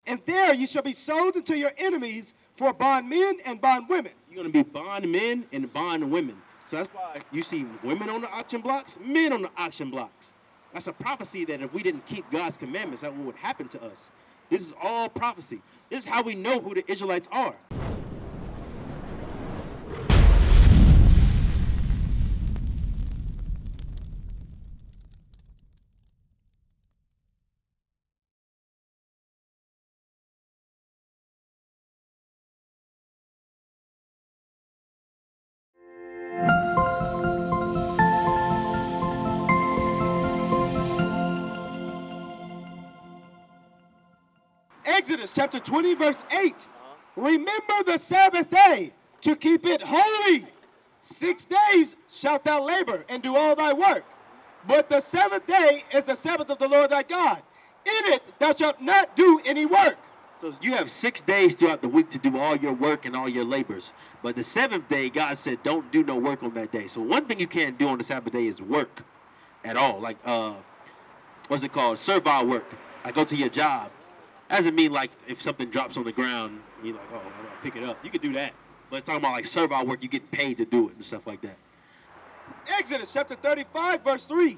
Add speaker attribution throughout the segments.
Speaker 1: And there you shall be sold unto your enemies for bondmen and bondwomen.
Speaker 2: You're going to be bondmen and bondwomen. So that's why you see women on the auction blocks, men on the auction blocks. That's a prophecy that if we didn't keep God's commandments, that would happen to us. This is all prophecy. This is how we know who the Israelites are.
Speaker 1: Exodus chapter 20, verse 8. Remember the Sabbath day to keep it holy. 6 days shalt thou labor and do all thy work. But the seventh day is the Sabbath of the Lord thy God. In it thou shalt not do any work.
Speaker 2: So you have 6 days throughout the week to do all your work and all your labors. But the seventh day, God said, don't do no work on that day. So one thing you can't do on the Sabbath day is work at all. Like, what's it called? Servile work. Like go to your job. Doesn't mean like if something drops on the ground, you're like, oh, I'm gonna pick it up. You could do that. But it's talking about like servile work, you get paid to do it and stuff like that.
Speaker 1: Exodus chapter 35, verse 3.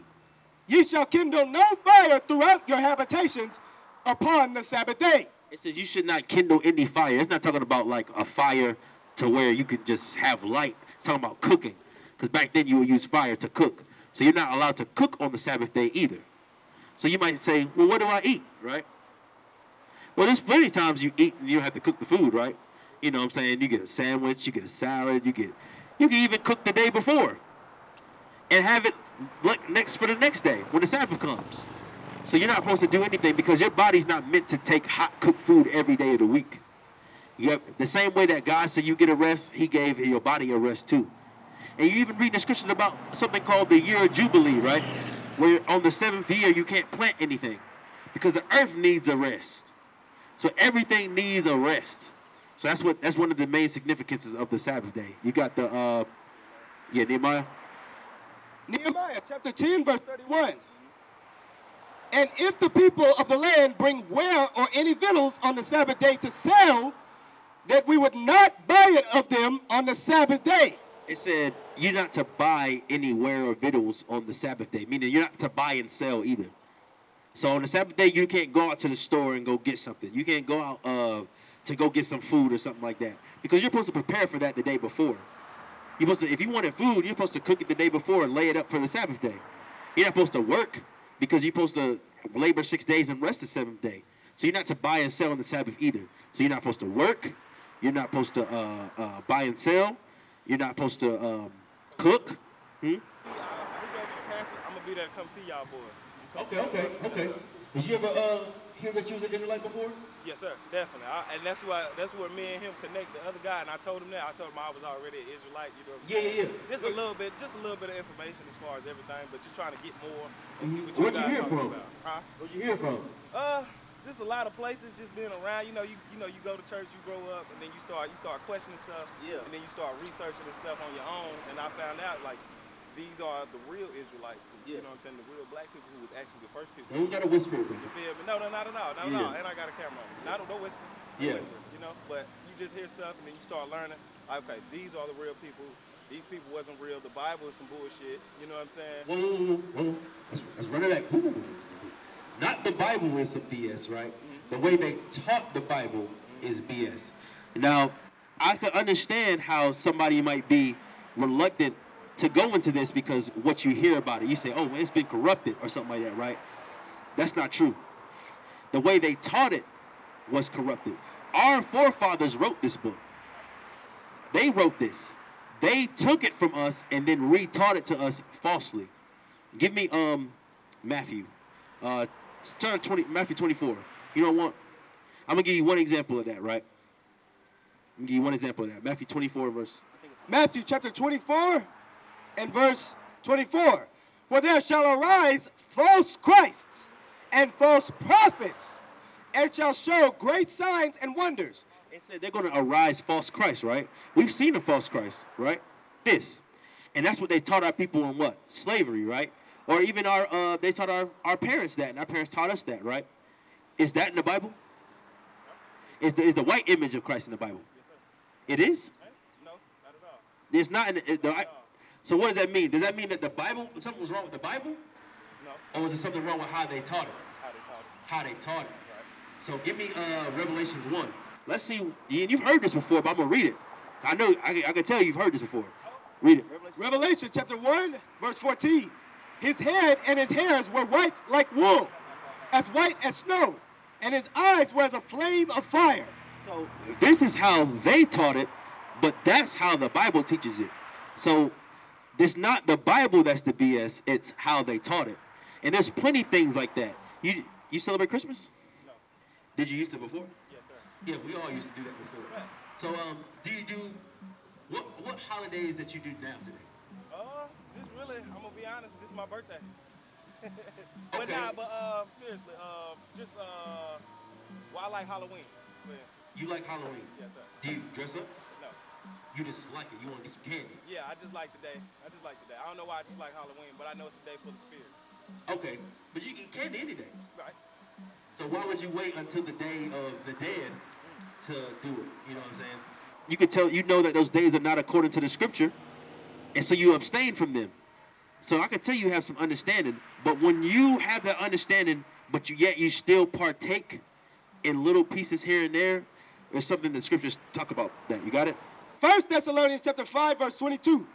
Speaker 1: Ye shall kindle no fire throughout your habitations upon the Sabbath day.
Speaker 2: It says you should not kindle any fire. It's not talking about like a fire to where you could just have light. It's talking about cooking. Because back then you would use fire to cook. So you're not allowed to cook on the Sabbath day either. So you might say, well, what do I eat, right? Well, there's plenty of times you eat and you don't have to cook the food, right? You know what I'm saying? You get a sandwich, you get a salad, you can even cook the day before and have it for the next day when the Sabbath comes. So you're not supposed to do anything because your body's not meant to take hot cooked food every day of the week. The same way that God said you get a rest, he gave your body a rest too. And you even read the scriptures about something called the year of Jubilee, right? Where on the seventh year you can't plant anything because the earth needs a rest. So everything needs a rest. So that's one of the main significances of the Sabbath day. You got the Nehemiah.
Speaker 1: Nehemiah chapter 10, verse 31. And if the people of the land bring ware or any victuals on the Sabbath day to sell, that we would not buy it of them on the Sabbath day.
Speaker 2: It said you're not to buy any ware or victuals on the Sabbath day, meaning you're not to buy and sell either. So on the Sabbath day, you can't go out to the store and go get something. You can't go out to go get some food or something like that. Because you're supposed to prepare for that the day before. If you wanted food, you're supposed to cook it the day before and lay it up for the Sabbath day. You're not supposed to work because you're supposed to labor 6 days and rest the seventh day. So you're not to buy and sell on the Sabbath either. So you're not supposed to work. You're not supposed to buy and sell. You're not supposed to cook.
Speaker 3: I'm going to be there to come see y'all boys.
Speaker 2: Okay. Did you ever hear that you was an Israelite before?
Speaker 3: Yes, sir, definitely. And that's where me and him connect. The other guy, and I told him that. I told him I was already an Israelite. You know what I'm saying?
Speaker 2: Yeah.
Speaker 3: Just a little bit of information as far as everything, but just trying to get more and see what
Speaker 2: Where'd you hear from?
Speaker 3: Huh?
Speaker 2: Where'd you hear from?
Speaker 3: Just a lot of places, just being around. You go to church, you grow up, and then you start questioning stuff. Yeah. And then you start researching and stuff on your own. And I found out like these are the real Israelites. You know what I'm saying? The real black people who was actually the first people.
Speaker 2: You got to whisper it.
Speaker 3: You feel me? No, not at all. And I got a camera on. No whisper.
Speaker 2: Yeah.
Speaker 3: Whisper, you know, but you just hear stuff and then you start learning. Okay, these are the real people. These people wasn't real. The Bible is some bullshit. You know what I'm saying?
Speaker 2: Whoa. Let's run it back. Not the Bible is some BS, right? The way they taught the Bible is BS. Now, I could understand how somebody might be reluctant to go into this because what you hear about it, you say, oh, well, it's been corrupted or something like that, right? That's not true. The way they taught it was corrupted. Our forefathers wrote this book. They wrote this. They took it from us and then retaught it to us falsely. Give me Matthew. Turn Matthew 24. You know what? I'm going to give you one example of that, right? I'm going to give you one example of that. Matthew 24 verse.
Speaker 1: Matthew chapter 24 and verse 24. For there shall arise false Christs and false prophets, and shall show great signs and wonders.
Speaker 2: It said they're going to arise false Christ, right? We've seen a false Christ, right? And that's what they taught our people in what? Slavery, right? Or even they taught our parents that, and our parents taught us that, right? Is that in the Bible? Is the white image of Christ in the Bible?
Speaker 3: Yes, sir.
Speaker 2: It is?
Speaker 3: No, not at all.
Speaker 2: It's not in the
Speaker 3: Not at all.
Speaker 2: so what does that mean? Does that mean that the Bible, something was wrong with the Bible?
Speaker 3: No,
Speaker 2: Or is there something wrong with how they taught it?
Speaker 3: how they taught it.
Speaker 2: How they taught it.
Speaker 3: Right.
Speaker 2: So give me Revelations 1. Let's see. You've heard this before, but I'm going to read it. I know, I can tell you've heard this before. Read it.
Speaker 1: Revelation chapter 1, verse 14. His head and his hairs were white like wool, as white as snow, and his eyes were as a flame of fire.
Speaker 2: So this is how they taught it, but that's how the Bible teaches it. So it's not the Bible that's the BS, it's how they taught it. And there's plenty of things like that. You celebrate Christmas?
Speaker 3: No.
Speaker 2: Did you used to before?
Speaker 3: Yes, sir.
Speaker 2: Yeah, we all used to do that before.
Speaker 3: Right.
Speaker 2: So do you do what holidays that you do now today?
Speaker 3: Just really, I'm gonna be honest, this is my birthday. But
Speaker 2: Okay.
Speaker 3: Seriously, well, I like Halloween. For instance.
Speaker 2: You like Halloween?
Speaker 3: Yes, sir.
Speaker 2: Do you dress up?
Speaker 3: No.
Speaker 2: You just like it. You want to get some candy.
Speaker 3: Yeah, I just like the day. I don't know why I just like Halloween, but I know it's a day full of spirits.
Speaker 2: Okay, but you get candy any day.
Speaker 3: Right.
Speaker 2: So why would you wait until the day of the dead to do it? You know what I'm saying? You can tell, you know that those days are not according to the scripture, and so you abstain from them. So I can tell you have some understanding, but when you have that understanding, but yet you still partake in little pieces here and there, there's something the scriptures talk about that. You got it?
Speaker 1: 1 Thessalonians chapter 5, verse 22.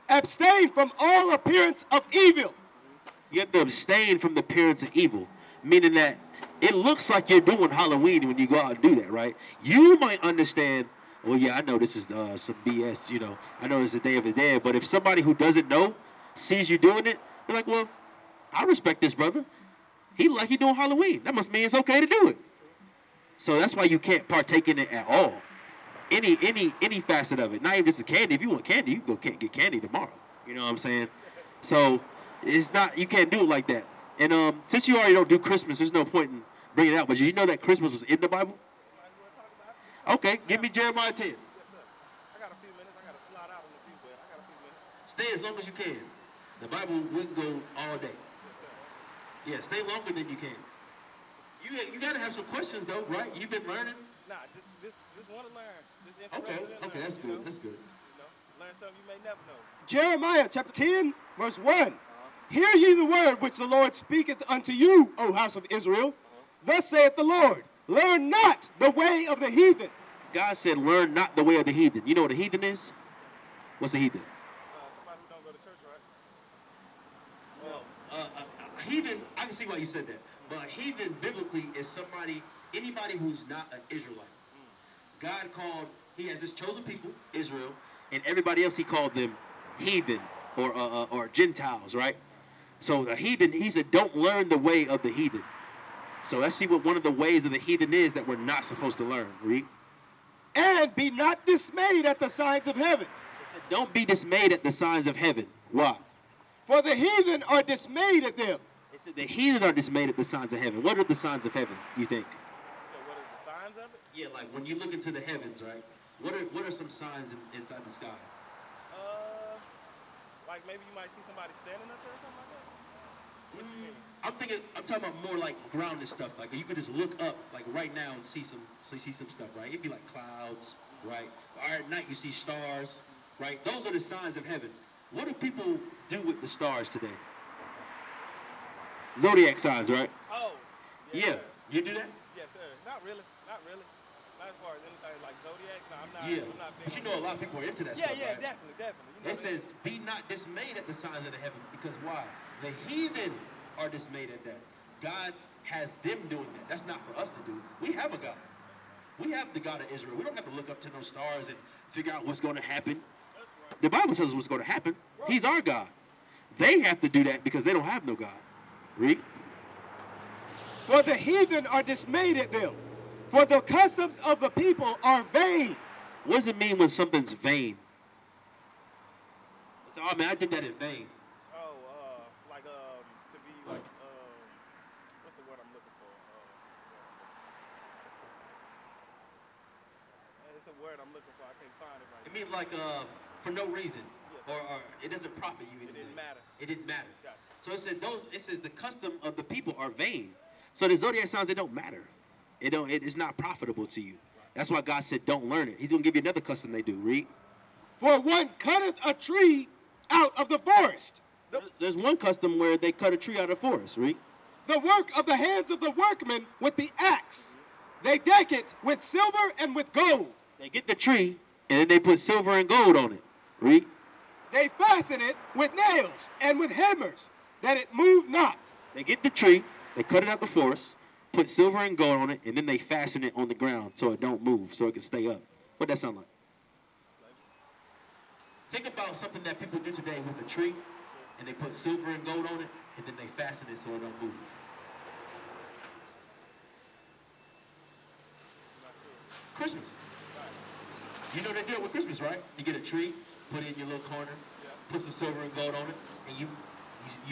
Speaker 1: Abstain from all appearance of evil.
Speaker 2: You have to abstain from the appearance of evil, meaning that it looks like you're doing Halloween when you go out and do that, right? You might understand, well, yeah, I know this is some BS, you know. I know it's the Day of the Dead, but if somebody who doesn't know sees you doing it, they're like, well, I respect this brother. He doing Halloween. That must mean it's okay to do it. So that's why you can't partake in it at all. Any facet of it. Not even just the candy. If you want candy, you can go get candy tomorrow. You know what I'm saying? So it's not, you can't do it like that. And since you already don't do Christmas, there's no point in bringing it out. But did you know that Christmas was in the Bible? Okay, give me Jeremiah 10.
Speaker 3: Yes, sir. I got a few minutes. I got to slide out in a few, but I got a few minutes.
Speaker 2: Stay as long as you can. The Bible wouldn't go all day. Yeah, stay longer than you can. You got to have some questions though, right? You've been learning.
Speaker 3: Nah, just want to learn. Just
Speaker 2: Okay,
Speaker 3: interested in
Speaker 2: okay,
Speaker 3: learning,
Speaker 2: that's
Speaker 3: you
Speaker 2: good.
Speaker 3: know?
Speaker 2: That's good.
Speaker 3: You know, learn something you may never know.
Speaker 1: Jeremiah chapter 10, verse 1. Hear ye the word which the Lord speaketh unto you, O house of Israel. Thus saith the Lord, learn not the way of the heathen.
Speaker 2: God said, learn not the way of the heathen. You know what a heathen is? What's a heathen?
Speaker 3: Somebody who don't go to church, right?
Speaker 2: Well, a heathen, I can see why you said that. But a heathen biblically is anybody who's not an Israelite. God he has this chosen people, Israel, and everybody else he called them heathen or Gentiles, right? So the heathen, he said, don't learn the way of the heathen. So let's see what one of the ways of the heathen is that we're not supposed to learn. Read.
Speaker 1: And be not dismayed at the signs of heaven.
Speaker 2: It said, don't be dismayed at the signs of heaven. Why?
Speaker 1: For the heathen are dismayed at them.
Speaker 2: It said the heathen are dismayed at the signs of heaven. What are the signs of heaven, you think?
Speaker 3: So what is the signs of it?
Speaker 2: Yeah, like when you look into the heavens, right? What are some signs inside the sky?
Speaker 3: Like maybe you might see somebody standing up there or something like that? What you mean?
Speaker 2: I'm talking about more like grounded stuff. Like you could just look up, like right now, and see some stuff, right? It'd be like clouds, right? Or at night you see stars, right? Those are the signs of heaven. What do people do with the stars today? Zodiac signs, right?
Speaker 3: Oh.
Speaker 2: Yeah.
Speaker 3: Sir.
Speaker 2: You do that?
Speaker 3: Yes, sir. Not really. Not as far as anything like zodiacs. No, I'm not.
Speaker 2: Yeah.
Speaker 3: I'm not big
Speaker 2: But you
Speaker 3: on
Speaker 2: know a lot of people are into that
Speaker 3: Yeah,
Speaker 2: stuff, right?
Speaker 3: definitely. You know
Speaker 2: It says, be not dismayed at the signs of the heaven. Because why? The heathen are dismayed at that. God has them doing that. That's not for us to do. We have a God. We have the God of Israel. We don't have to look up to no stars and figure out what's going to happen. The Bible tells us what's going to happen. He's our God. They have to do that because they don't have no God. Read.
Speaker 1: For the heathen are dismayed at them. For the customs of the people are vain.
Speaker 2: What does it mean when something's vain? So, oh man, I did that in vain.
Speaker 3: Oh, like to be like what's the word I'm looking for? It's a word I'm looking for. I can't find it right
Speaker 2: It
Speaker 3: now.
Speaker 2: means like for no reason, or it doesn't profit you anything.
Speaker 3: It didn't matter.
Speaker 2: It didn't matter.
Speaker 3: Gotcha.
Speaker 2: So it says the custom of the people are vain. So the zodiac signs, they don't matter. It's not profitable to you. That's why God said don't learn it. He's gonna give you another custom they do. Read.
Speaker 1: For one cutteth a tree out of the forest.
Speaker 2: There's one custom where they cut a tree out of the forest. Read.
Speaker 1: The work of the hands of the workmen with the axe. They deck it with silver and with gold.
Speaker 2: They get the tree and then they put silver and gold on it. Read.
Speaker 1: They fasten it with nails and with hammers, that it move not.
Speaker 2: They get the tree, they cut it out the forest, put silver and gold on it, and then they fasten it on the ground so it don't move, so it can stay up. What that sound like? Think about something that people do today with a tree, and they put silver and gold on it, and then they fasten it so it don't move. Christmas. You know they do it with Christmas, right? You get a tree, put it in your little corner, put some silver and gold on it, and you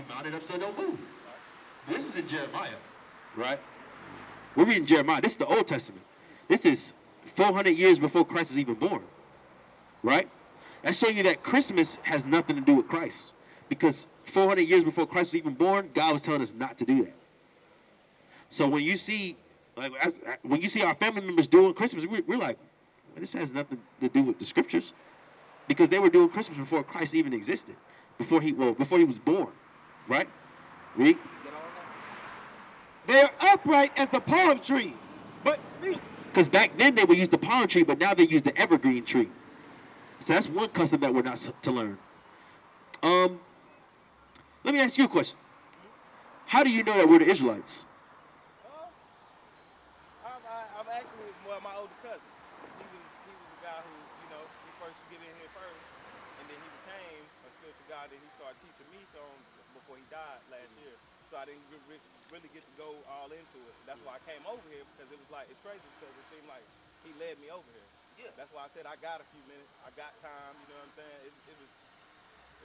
Speaker 2: mount it up so it don't move. This is in Jeremiah, right? We're reading Jeremiah. This is the Old Testament. This is 400 years before Christ was even born, right? That's showing you that Christmas has nothing to do with Christ, because 400 years before Christ was even born, God was telling us not to do that. So when you see, our family members doing Christmas, we're like, well, this has nothing to do with the scriptures, because they were doing Christmas before Christ even existed, before he was born, right? Read.
Speaker 1: They are upright as the palm tree, but speak.
Speaker 2: Because back then they would use the palm tree, but now they use the evergreen tree. So that's one custom that we're not to learn. Let me ask you a question. How do you know that we're the Israelites?
Speaker 3: I'm actually, well, my older cousin. He was the guy who, he first get in here first, and then he became a spiritual guy. Then he started teaching me before he died last year. So I didn't really get to go all into it. That's why I came over here, because it was like, it's crazy because it seemed like he led me over here. Yeah. That's why I said I got a few minutes. I got time, you know what I'm saying? It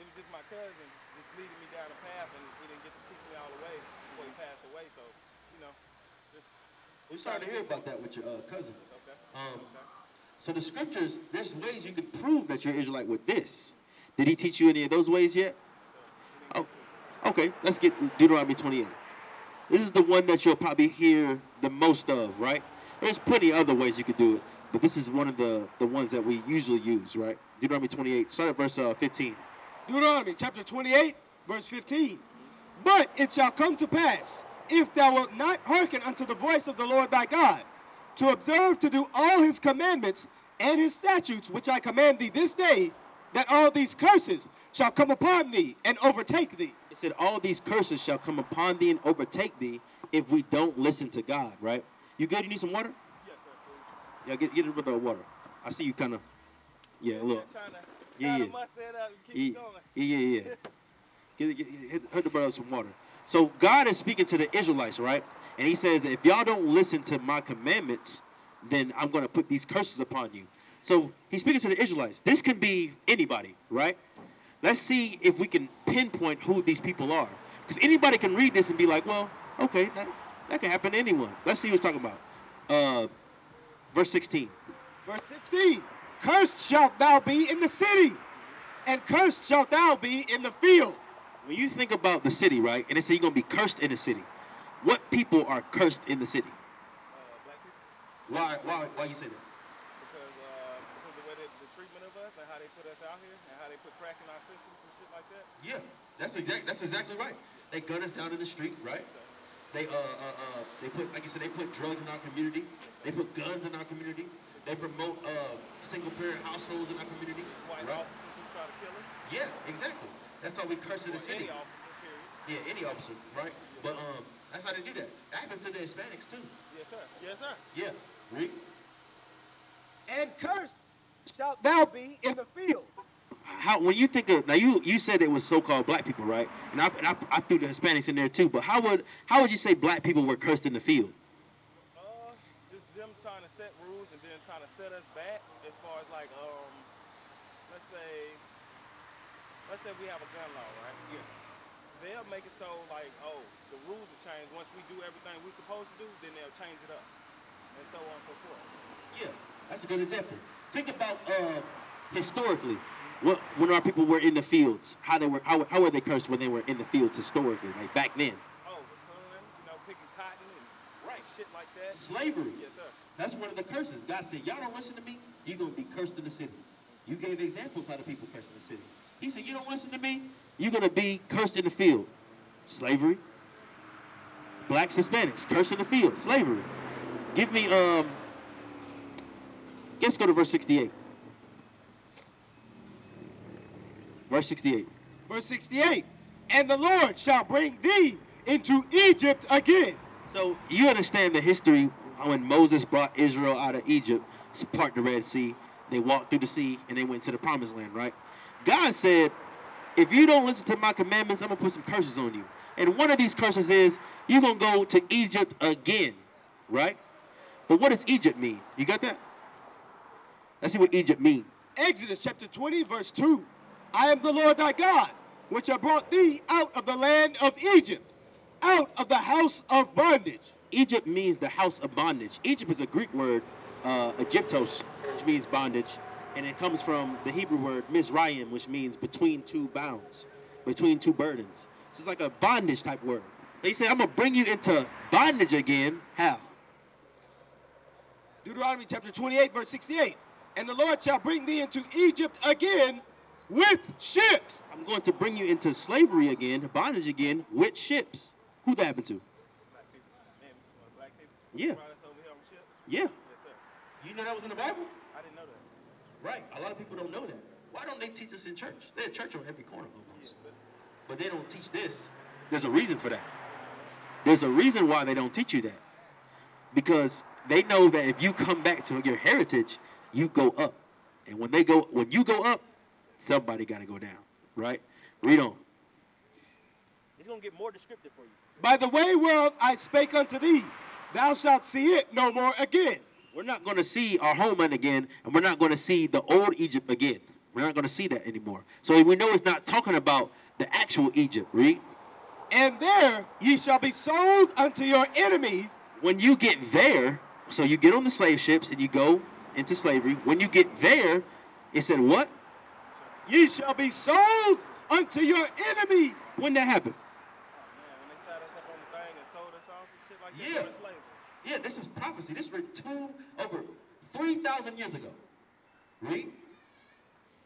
Speaker 3: was just my cousin just leading me down the path, and he didn't get to teach me all the way before he passed away. So, just.
Speaker 2: We're sorry to hear about that with your cousin.
Speaker 3: Okay.
Speaker 2: So the scriptures, there's ways you can prove that you're Israelite with this. Did he teach you any of those ways yet? Oh, okay. Let's get Deuteronomy 28. This is the one that you'll probably hear the most of, right? There's plenty of other ways you could do it, but this is one of the ones that we usually use, right? Deuteronomy 28. Start at verse 15.
Speaker 1: Deuteronomy chapter 28, verse 15. But it shall come to pass, if thou wilt not hearken unto the voice of the Lord thy God, to observe to do all his commandments and his statutes which I command thee this day, that all these curses shall come upon thee and overtake thee.
Speaker 2: It said all these curses shall come upon thee and overtake thee if we don't listen to God, right? You good? You need some water?
Speaker 3: Yes, sir, please.
Speaker 2: Yeah, get a bit of water. I see you kind of, a little.
Speaker 3: Trying to muster it up and keep going.
Speaker 2: Yeah. Hit the brother with some water. So God is speaking to the Israelites, right? And he says, if y'all don't listen to my commandments, then I'm going to put these curses upon you. So he's speaking to the Israelites. This can be anybody, right? Let's see if we can pinpoint who these people are. Because anybody can read this and be like, well, okay, that can happen to anyone. Let's see who's talking about. Verse 16.
Speaker 1: Verse 16. Cursed shalt thou be in the city, and cursed shalt thou be in the field.
Speaker 2: When you think about the city, right, and they say you're going to be cursed in the city, what people are cursed in the city?
Speaker 3: Black people.
Speaker 2: Why you say that?
Speaker 3: Because the way the treatment of us and how they put us out here and how they put crack in our systems and shit like that.
Speaker 2: Yeah, that's exactly right. They gun us down in the street, right? They put, like you said, they put drugs in our community. They put guns in our community. They promote single-parent households in our community.
Speaker 3: White
Speaker 2: right?
Speaker 3: officers who try to kill us.
Speaker 2: Yeah, exactly. That's how we curse in the city.
Speaker 3: Any officer, period.
Speaker 2: Yeah, any officer, right? But that's how they do that. That happens to the Hispanics too.
Speaker 3: Yes, sir. Yes, sir.
Speaker 2: Yeah. Read.
Speaker 1: And cursed shalt thou be in the field.
Speaker 2: How when you think of now you said it was so-called black people, right? And I threw the Hispanics in there too. But how would you say black people were cursed in the field?
Speaker 3: Just them trying to set rules and then trying to set us back as far as like let's say we have a gun law, right? Yeah. They'll make it so like, oh, the rules will change. Once we do everything we're supposed to do, then they'll change it up. And so on and so forth.
Speaker 2: Yeah, that's a good example. Think about historically, when our people were in the fields, how were they cursed when they were in the fields historically, like back then?
Speaker 3: Oh, the sun, picking cotton and shit like that.
Speaker 2: Slavery.
Speaker 3: Yes, sir.
Speaker 2: That's one of the curses. God said, y'all don't listen to me, you're going to be cursed in the city. You gave examples how the people cursed in the city. He said, you don't listen to me, you're going to be cursed in the field. Slavery. Blacks, Hispanics, cursed in the field. Slavery. Give me, let's go to verse 68. Verse 68.
Speaker 1: Verse 68. And the Lord shall bring thee into Egypt again.
Speaker 2: So you understand the history when Moses brought Israel out of Egypt, part the Red Sea, they walked through the sea, and they went to the promised land, right? God said, if you don't listen to my commandments, I'm going to put some curses on you. And one of these curses is, you're going to go to Egypt again, right? But what does Egypt mean? You got that? Let's see what Egypt means.
Speaker 1: Exodus chapter 20, verse 2. I am the Lord thy God, which have brought thee out of the land of Egypt, out of the house of bondage.
Speaker 2: Egypt means the house of bondage. Egypt is a Greek word, Egyptos, which means bondage. And it comes from the Hebrew word Mizraim, which means between two bounds, between two burdens. So it's like a bondage type word. They say, I'm going to bring you into bondage again. How?
Speaker 1: Deuteronomy chapter 28, verse 68. And the Lord shall bring thee into Egypt again with ships.
Speaker 2: I'm going to bring you into slavery again, bondage again, with ships. Who that happened to?
Speaker 3: Black people. Man, black people.
Speaker 2: Yeah.
Speaker 3: Brought us over here on ship.
Speaker 2: Yeah.
Speaker 3: Yes, sir.
Speaker 2: You know that was in the Bible?
Speaker 3: I didn't know that.
Speaker 2: Right. A lot of people don't know that. Why don't they teach us in church? There's a church on every corner
Speaker 3: Yes,
Speaker 2: almost.
Speaker 3: sir.
Speaker 2: But they don't teach this. There's a reason for that. There's a reason why they don't teach you that. Because they know that if you come back to your heritage, you go up. And when you go up, somebody got to go down. Right? Read on.
Speaker 3: It's going to get more descriptive for you.
Speaker 1: By the way whereof I spake unto thee, thou shalt see it no more again.
Speaker 2: We're not going to see our homeland again, and we're not going to see the old Egypt again. We're not going to see that anymore. So we know it's not talking about the actual Egypt. Read.
Speaker 1: And there ye shall be sold unto your enemies.
Speaker 2: When you get there, so you get on the slave ships and you go into slavery. When you get there, it said what?
Speaker 1: Ye shall be sold unto your enemy.
Speaker 2: When that happened?
Speaker 3: Man, when they sat us up on the thing and sold us off and shit like that,
Speaker 2: Yeah.
Speaker 3: we were slaves.
Speaker 2: Yeah, this is prophecy. This was over 3,000 years ago. Read.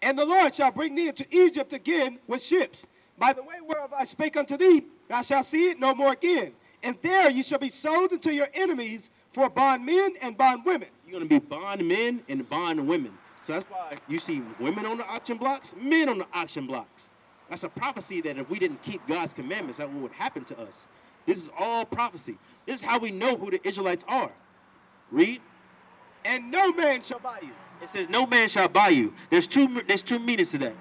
Speaker 1: And the Lord shall bring thee into Egypt again with ships. By the way whereof I spake unto thee, thou shalt see it no more again. And there ye shall be sold unto your enemies for bondmen and bondwomen.
Speaker 2: You're going to be bondmen and bondwomen. So that's why you see women on the auction blocks, men on the auction blocks. That's a prophecy that if we didn't keep God's commandments, that would happen to us. This is all prophecy. This is how we know who the Israelites are. Read.
Speaker 1: And no man shall buy you.
Speaker 2: It says, no man shall buy you. There's two meanings to that.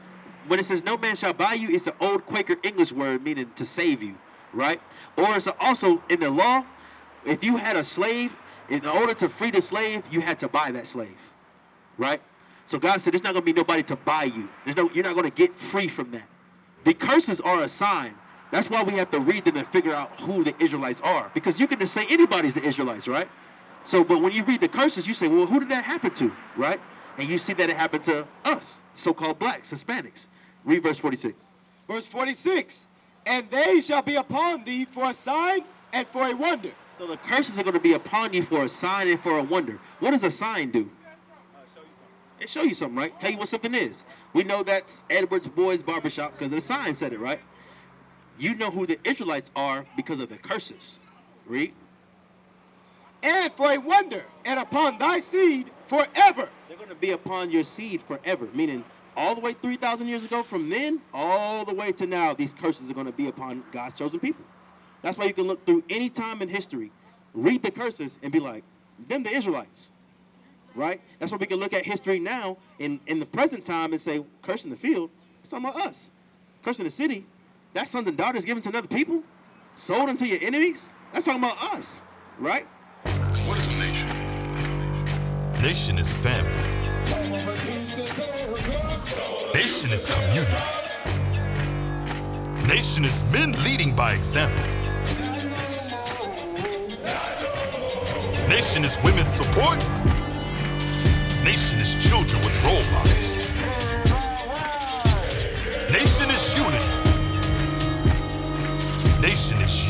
Speaker 2: When it says no man shall buy you, it's an old Quaker English word meaning to save you, right? Or it's also in the law, if you had a slave, in order to free the slave, you had to buy that slave, right? So God said, there's not going to be nobody to buy you. You're not going to get free from that. The curses are a sign. That's why we have to read them and figure out who the Israelites are. Because you can just say anybody's the Israelites, right? So, but when you read the curses, you say, well, who did that happen to, right? And you see that it happened to us, so-called blacks, Hispanics. Read verse 46.
Speaker 1: Verse 46. And they shall be upon thee for a sign and for a wonder.
Speaker 2: So the curses are going to be upon you for a sign and for a wonder. What does a sign do?
Speaker 3: Show you something.
Speaker 2: It show you something, right? Tell you what something is. We know that's Edward's Boys Barbershop because the sign said it, right? You know who the Israelites are because of the curses. Read.
Speaker 1: And for a wonder, and upon thy seed forever.
Speaker 2: They're going to be upon your seed forever, meaning all the way 3,000 years ago from then, all the way to now, these curses are going to be upon God's chosen people. That's why you can look through any time in history, read the curses, and be like, them the Israelites, right? That's why we can look at history now in the present time and say, curse in the field, it's talking about us. Curse in the city, that's sons and daughters given to another people, sold unto your enemies, that's talking about us, right?
Speaker 4: What is a nation? Nation is family. Nation is community. Nation is men leading by example. Nation is women's support. Nation is children with role models. Nation is unity. Nation is